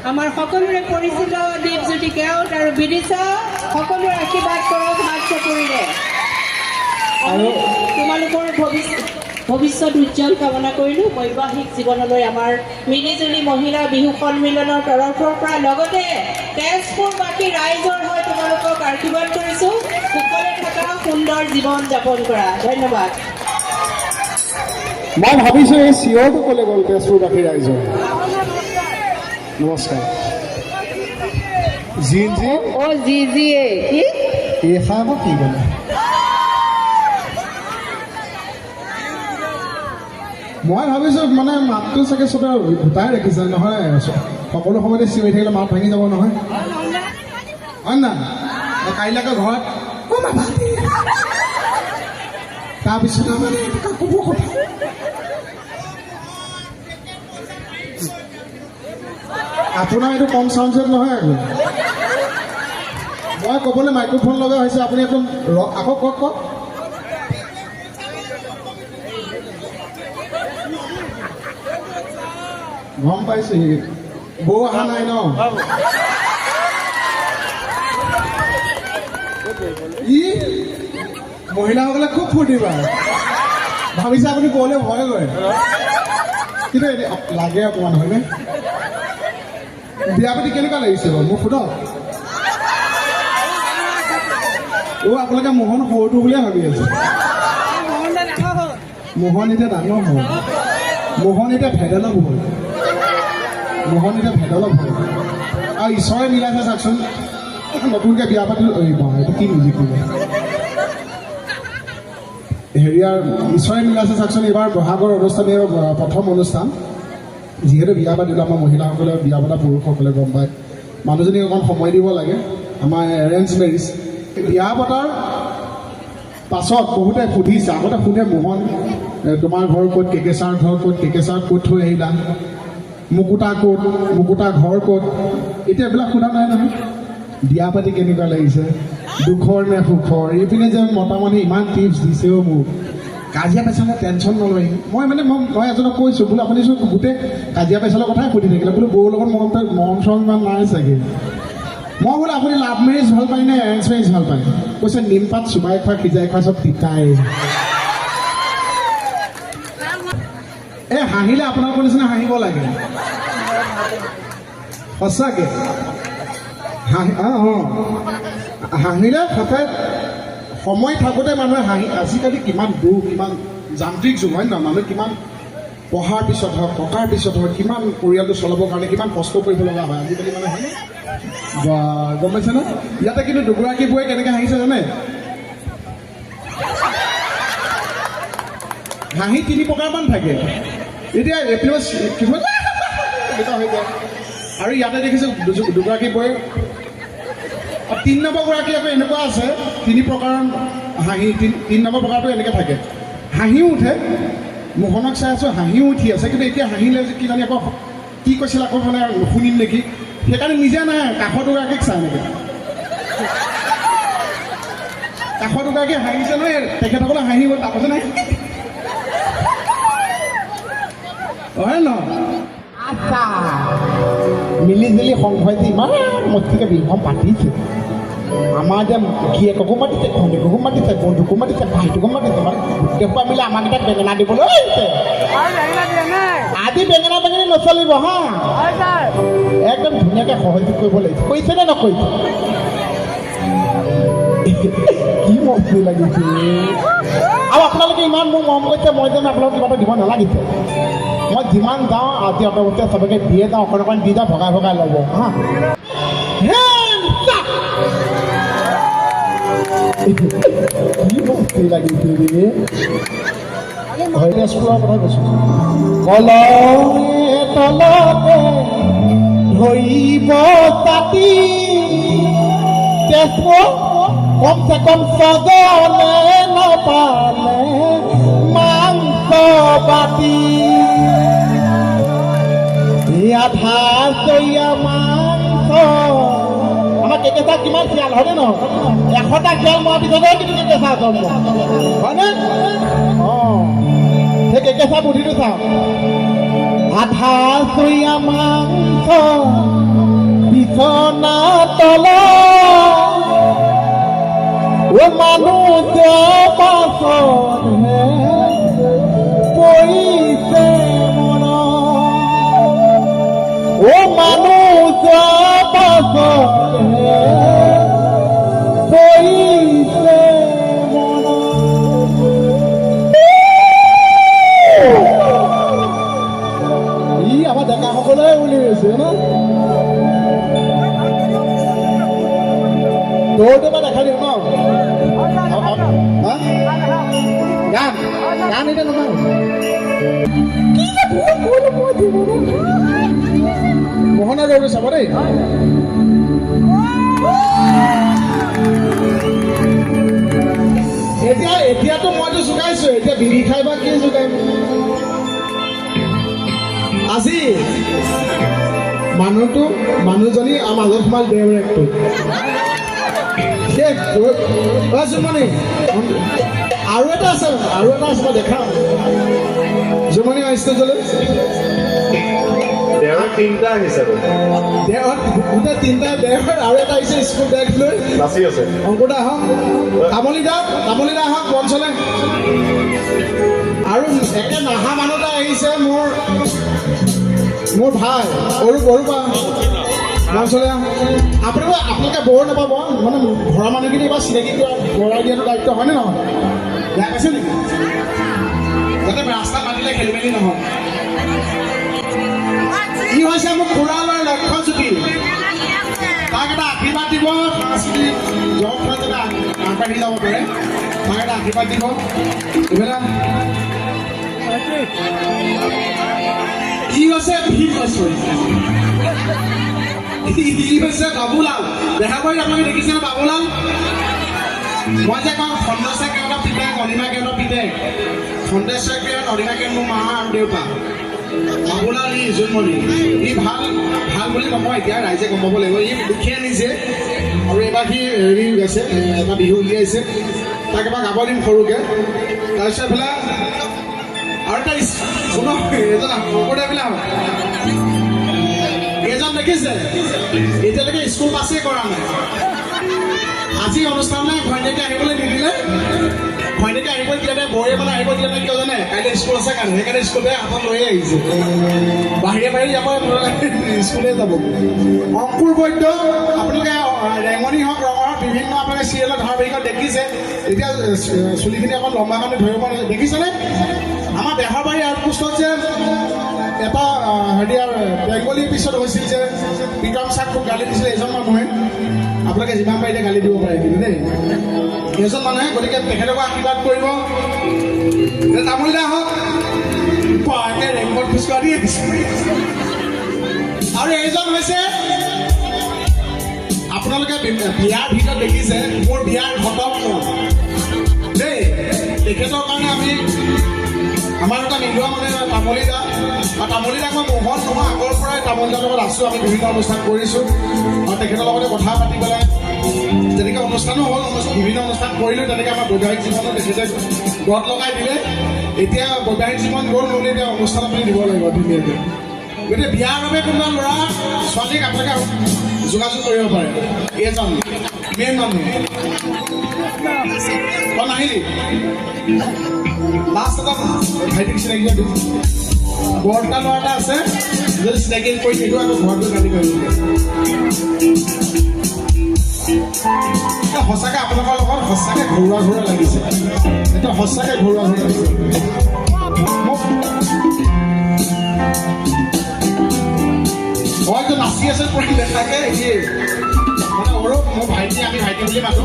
আমাৰ সকলোৰে পৰিচিত দীপজ্যোতি কেওট আৰু বিদিশা সকলোৰে আশীৰ্বাদ কৰক হাত চাপৰিৰে আৰু তোমালোকৰ ভৱিষ্যত উজ্জ্বল কামনা কৰিলোঁ। বৈবাহিক জীৱনলৈ আমাৰ মিলিজুলি মহিলা বিহু সন্মিলনৰ তৰফৰ পৰা লগতে তেজপুৰবাসী ৰাইজৰ হৈ তোমালোকক আশীৰ্বাদ কৰিছোঁ। সুখৰে থকা সুন্দৰ জীৱন যাপন কৰা। ধন্যবাদ। মই ভাবিছোঁ এই চিঞৰটো ক'লে গ'ল তেজপুৰবাসী ৰাইজৰ। নমস্কাৰ জি জি কি এইষা আকৌ কি ক'লে? মই ভাবিছোঁ মানে মাতটো চাগে চবে গোটাই ৰাখিছে নহয়, সকলো সময়তে চিঞৰি থাকিলে মাত ভাঙি যাব নহয়, হয় না? কাইলৈকে ঘৰত তাৰপিছত মানে ক'ব কথা আপোনাৰ এইটো কম চাউণ্ড চেট নহয় আকৌ। মই ক'বলৈ মাইক্ৰফোন লগা হৈছে, আপুনি একদম আকৌ কওক। গম পাইছো বৌ অহা নাই ন? ই মহিলাসকলে খুব ফূৰ্তি পায়, ভাবিছে আপুনি বৌলে ভয় কৰে, কিন্তু লাগে অকণমান হয়নে? বিয়া পাতি কেনেকুৱা লাগিছে বাৰু মোক সোধক। আপোনালোকে মোহন সৰুটো বুলিয়ে ভাবি আছে। মোহন এতিয়া ডাঙৰ হ'ল, মোহন এতিয়া ভেদাইলক হ'ল, আৰু ঈশ্বৰে মিলাইছে চাওকচোন। নতুনকৈ বিয়া পাতিলোঁ, এইটো কি মিউজিক হেৰিয়াৰ ঈশ্বৰে মিলাইছে চাওকচোন। এইবাৰ বহাগৰ অনুষ্ঠান, প্ৰথম অনুষ্ঠান যিহেতু বিয়া পাতিলোঁ, আমাৰ মহিলাসকলে বিয়া পতা পুৰুষসকলে গম পায় মানুহজনীক অকণ সময় দিব লাগে। আমাৰ এৰেঞ্জ মেৰিজ বিয়া পতাৰ পাছত বহুতে সুধিছে, আগতে সোধে মোহন তোমাৰ ঘৰ ক'ত, কেকেচাৰ ঘৰ ক'ত, কেকেচাৰ ক'ত থৈ আহিলা, মুকুতা ক'ত, মুকুতা ঘৰ ক'ত। এতিয়া এইবিলাক সোধা নাই নহয়। বিয়া পাতি কেনেকুৱা লাগিছে, দুখৰ নে সুখৰ। এইপিনে যে মতা মানুহে ইমান টিপছ দিছেও মোক, কাজিয়া পেচালে টেনশ্যন নলয়। মই এজনক কৈছোঁ বোলো আপুনি চোন গোটেই কাজিয়া পেচালৰ কথাই সুধি থাকিলে, বোলো বৌৰ লগত মৰম চৰম ইমান নাই চাগে। মই বোলো আপুনি লাভ মেৰিজ ভাল পায় নে এৰেঞ্জ মেৰিজ ভাল পায়? কৈছে নিমপাত চুবাই খোৱা, সিজাই খোৱা চব তিতাই। হাঁহিলে আপোনালোকৰ নিচিনা হাঁহিব লাগে সঁচাকে। হাঁহিলে সঁচাই সময় থাকোঁতে মানুহে আজিকালি কিমান দুখ, কিমান যান্ত্ৰিক যুগ হয় নহয়, মানুহে কিমান পঢ়াৰ পিছত হওক, টকাৰ পিছত হওক, কিমান পৰিয়ালটো চলাবৰ কাৰণে কিমান কষ্ট কৰিব লগা হয় আজিকালি মানে, হয়নে? বা গম পাইছে ন? ইয়াতে কিন্তু দুগৰাকী বৌয়ে কেনেকৈ হাঁহিছে জানে? হাঁহি 3 প্ৰকাৰমান থাকে। এতিয়া কিছুমান এনেকুৱা হৈ যায়। আৰু ইয়াতে দেখিছোঁ দুগৰাকী বৌয়ে, 3 নম্বৰ গৰাকী আকৌ এনেকুৱা আছে 3 প্ৰকাৰৰ হাঁহি। 3 নম্বৰ প্ৰকাৰটো এনেকৈ থাকে, হাঁহিও উঠে। মোহনক চাই আছোঁ হাঁহিও উঠি আছে, কিন্তু এতিয়া হাঁহিলে কি জানি আকৌ কি কৈছিল আকৌ মানে নুশুনিম নেকি, সেইকাৰণে নিজে নাই কাষৰ দুগৰাকীক চাই নেকি। কাষৰ দুগৰাকী হাঁহিছে নহয়, তেখেতসকলে হাঁহিব, তাৰপাছত নাই হয় ন? আচ্ছা মিলি জুলি সংঘই ইমান মস্তিকে বিলখন পাতিছে। আমাৰ এতিয়া গিয়েককো মাতিছে, খন্দিককো মাতিছে, বন্ধুকো মাতিছে, ভাইটোকো মাতিছে, মানে গোটেইসোপা মিলি আমাক এতিয়া বেঙেনা দিবলৈ আহিছে। আজি বেঙেনা নচলিব হা, একদম ধুনীয়াকৈ সহযোগ কৰিব লাগিব। কৰিছে নে নকৰিছে? কি মস্তি লাগিছে। আৰু আপোনালোকে ইমান মোক মৰম কৰিছে, মই যেন আপোনালোকক কিবা এটা দিব নালাগিছে। মই যিমান যাওঁ আজি অতবতে চবকে দিয়ে যাওঁ, অকণ দি যাওঁ, ভগাই ভগাই ল'ব হা। কি মস্তি লাগিছে ৰে। তেজপুৰৰ কথা কৈছোঁ। কলহে তলতে ধৰিব ছাতি, তেজপুৰ কমচে কম ছজনে নাপালে মাংস বাতি, আধা চৰিয়া মাংস। আমাৰ কেকেচা কিমান খিয়াল হয়নে নহয়? 100টা খিয়াল মৰাৰ পিছতে কিন্তু কেকেচা জন্ম হয়নে? সেই কেকেচা বুদ্ধিটো চাওঁ। আধা চৰিয়া মাংস বিছনা তল ও মানুহ পাছতহে পৰিছে মন ও মানুহ পাছতহে পৰিছে মন ই আমাৰ ডেকাসকলে বুলি কৈছে ন দৌৰটো মই দেখা দিওঁ ন গান গান এতিয়া নহয় মোহনা দৌৰটো চাব দেই এতিয়াতো মইতো জোকাইছো এতিয়া বিড়ি খাই বা কি জোকাই আজি মানুহজনী মাজত সোমাল দেউৰেকটো জুমনি আৰু এটা আছে মই দেখাম জুমনি ষ্টেজলৈ তিনিটা আহিছে গোটেই তিনিটা দেওবাৰ আৰু এটা আহিছে স্কুল বেগ লৈ নাচি আছে অংকুদা আহক তামলী দা আহক মঞ্চলৈ আৰু একে নাহা মানুহ এটা আহিছে মোৰ ভাই বৰুৱা মঞ্চলৈ আপোনালোকে বৰ নাপাব মানে ঘৰৰ মানুহখিনি বা চিনাকি বৰাই দিয়াটো দায়িত্ব হয়নে নহয় বেয়া পাইছে নেকি যাতে ৰাস্তা পাতিলে খেলি মেলি নহয় কি হৈছে মোৰ খুৰালৰ লক্ষ্যজ্যোতি তাক এটা আশীৰ্বাদ দিব সাংস্কৃতিক জগতখনত যাতে আগবাঢ়ি যাব পাৰে তাক এটা আশীৰ্বাদ দিব এইবিলাক ই হৈছে ভীম ই হৈছে বাবুলাল দেখা পাই আপোনালোকে দেখিছেনে বাবুলাল মই যে কওঁ খণ্ডেশ্বৰ কেওটৰ পিতেক অনিমা কেওটৰ পিতেক খণ্ডেশ্বৰ কেওট অনিমা কেওট মোৰ মা আৰু দেউতা বাবুলাল ই জন্মনি ই ভাল বুলি নকওঁ এতিয়া ৰাইজে গম পাব লাগিব ই দুখীয়া নিজে আৰু এইবাৰ সি হেৰি গাইছে এটা বিহু উলিয়াইছে তাক এবাৰ গাব দিম সৰুকৈ তাৰপিছত এইফালে আৰু এটা শুনক এজন শংকৰদেৱবিলাক এইজন দেখিছে এতিয়ালৈকে স্কুল পাছেই কৰা নাই আজি অনুষ্ঠানলৈ ঘৈণীয়েকে আহিবলৈ নিদিলে ঘৈণীয়েকে আহিব দিলে বৌয়ে মানে আহিব দিলে কিয় জানে কাইলৈ স্কুল আছে কাৰণে সেইকাৰণে স্কুলতে হাতত লৈয়ে আহিছে বাহিৰে যাব স্কুলে যাব অংকুৰ বৈদ্য আপোনালোকে ৰেঙনি হওক ৰঙৰ বিভিন্ন আপোনালোকে চিৰিয়েলৰ ধাৰাবাহিকত দেখিছে এতিয়া চুলিখিনি অকণ লম্বা কাৰণে ধৰিব দেখিছেনে আমাৰ বেহাৰবাৰী আউটপোষ্টত যে এটা হেৰিয়াৰ বেংগলী এপিছড হৈছিল যে বিক্ৰম চাক খুব গালি দিছিলে এজন মানুহে আপোনালোকে যিমান পাৰিলে গালি দিব পাৰে কিন্তু দেই এজন মানুহে গতিকে তেখেতকো আশীৰ্বাদ কৰিব তামোল দা হওক পাকে ৰেংকত খোজকাঢ়ি আহিছে আৰু এইজন হৈছে আপোনালোকে বিয়াৰ ভিতৰত দেখিছে মোৰ বিয়াৰ ঘটক দেই তেখেতৰ কাৰণে আমি আমাৰ এটা মিলোৱা মানে তামলী দাক মই মোহন নহয় আগৰ পৰাই তামলী দাৰ লগত আছোঁ আমি বিভিন্ন অনুষ্ঠান কৰিছোঁ আৰু তেখেতৰ লগতে কথা পাতি পেলাই যেনেকৈ অনুষ্ঠানো হ'ল বিভিন্ন অনুষ্ঠান কৰিলোঁ তেনেকৈ আমাৰ বৈবাহিক জীৱনত তেখেতে গত লগাই দিলে এতিয়া বৈবাহিক জীৱন গ'ল নহ'লে এতিয়া অনুষ্ঠান আপুনি দিব লাগিব ধুনীয়াকৈ গতিকে বিয়াৰ বাবে কোনোবা ল'ৰা ছোৱালীক আপোনালোকে যোগাযোগ কৰিব পাৰে এইজন মেইন মানুহ নাহিলি লাষ্ট এটা ভাইটিক চিনাকি কৰি দিম বৰটা ল'ৰা এটা আছে যদি চিনাকি কৰি নিদিওঁ আকৌ ঘৰটো গালি কৰিব সঁচাকৈ আপোনালোকৰ লগত সঁচাকৈ ঘৰুৱা লাগিছে এতিয়া সঁচাকৈ ঘৰুৱা লাগিছে হয়তো নাচি আছে পৰি দেখাকে মানে মোৰ ভাইটি আমি ভাইটি বুলি মাতো